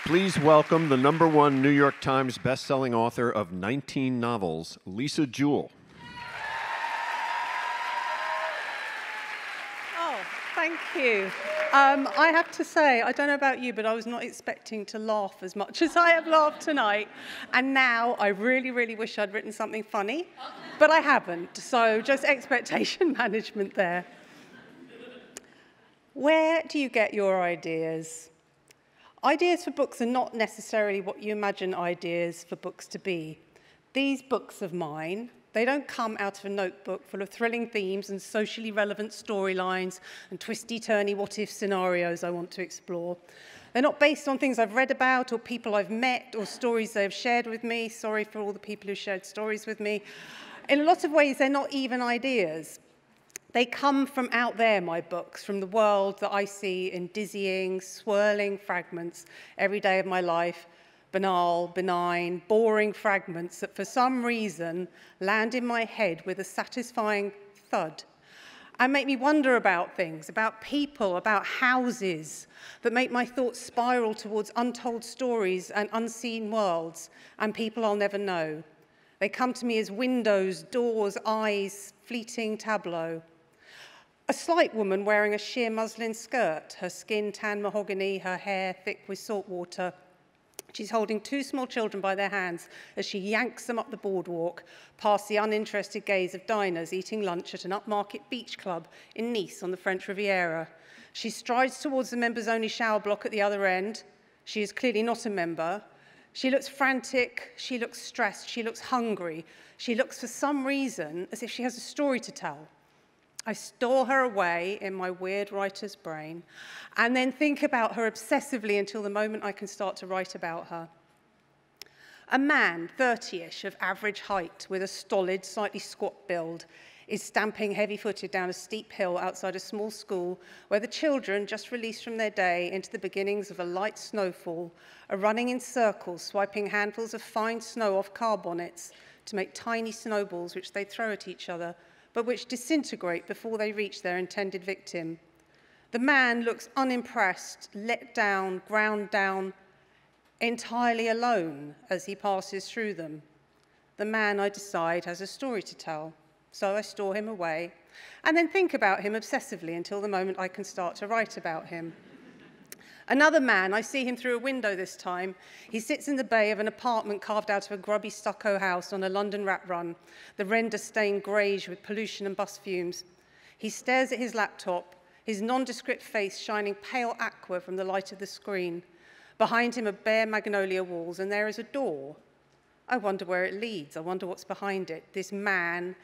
Please welcome the #1 New York Times bestselling author of 19 novels, Lisa Jewell. Oh, thank you. I have to say, I don't know about you, but I was not expecting to laugh as much as I have laughed tonight. And now I really, really wish I'd written something funny, but I haven't. So just expectation management there. Where do you get your ideas? Ideas for books are not necessarily what you imagine ideas for books to be. These books of mine, they don't come out of a notebook full of thrilling themes and socially relevant storylines and twisty-turny what-if scenarios I want to explore. They're not based on things I've read about or people I've met or stories they have shared with me. Sorry for all the people who shared stories with me. In a lot of ways, they're not even ideas. They come from out there, my books, from the world that I see in dizzying, swirling fragments every day of my life, banal, benign, boring fragments that for some reason land in my head with a satisfying thud and make me wonder about things, about people, about houses, that make my thoughts spiral towards untold stories and unseen worlds and people I'll never know. They come to me as windows, doors, eyes, fleeting tableau. A slight woman wearing a sheer muslin skirt, her skin tan mahogany, her hair thick with salt water. She's holding 2 small children by their hands as she yanks them up the boardwalk past the uninterested gaze of diners eating lunch at an upmarket beach club in Nice on the French Riviera. She strides towards the members-only shower block at the other end. She is clearly not a member. She looks frantic, she looks stressed, she looks hungry. She looks for some reason as if she has a story to tell. I store her away in my weird writer's brain and then think about her obsessively until the moment I can start to write about her. A man, 30-ish, of average height, with a stolid, slightly squat build, is stamping heavy-footed down a steep hill outside a small school where the children, just released from their day into the beginnings of a light snowfall, are running in circles, swiping handfuls of fine snow off car bonnets to make tiny snowballs which they throw at each other, but which disintegrate before they reach their intended victim. The man looks unimpressed, let down, ground down, entirely alone as he passes through them. The man, I decide, has a story to tell, so I store him away and then think about him obsessively until the moment I can start to write about him. Another man, I see him through a window this time. He sits in the bay of an apartment carved out of a grubby stucco house on a London rat run, the render-stained greige with pollution and bus fumes. He stares at his laptop, his nondescript face shining pale aqua from the light of the screen. Behind him are bare magnolia walls, and there is a door. I wonder where it leads. I wonder what's behind it. This man,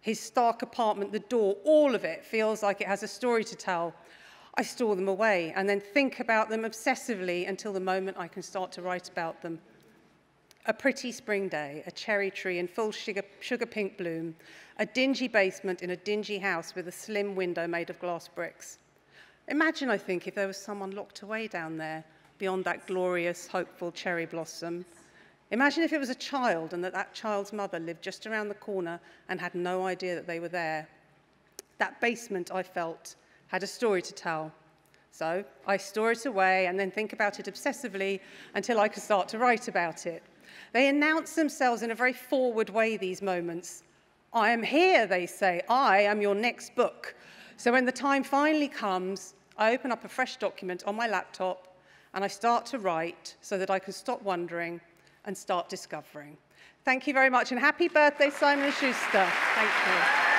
his stark apartment, the door, all of it feels like it has a story to tell. I store them away and then think about them obsessively until the moment I can start to write about them. A pretty spring day, a cherry tree in full sugar pink bloom, a dingy basement in a dingy house with a slim window made of glass bricks. Imagine, I think, if there was someone locked away down there beyond that glorious, hopeful cherry blossom. Imagine if it was a child and that child's mother lived just around the corner and had no idea that they were there. That basement, I felt, had a story to tell. So I store it away and then think about it obsessively until I can start to write about it. They announce themselves in a very forward way, these moments. I am here, they say. I am your next book. So when the time finally comes, I open up a fresh document on my laptop and I start to write so that I can stop wondering and start discovering. Thank you very much and happy birthday, Simon & Schuster. Thank you.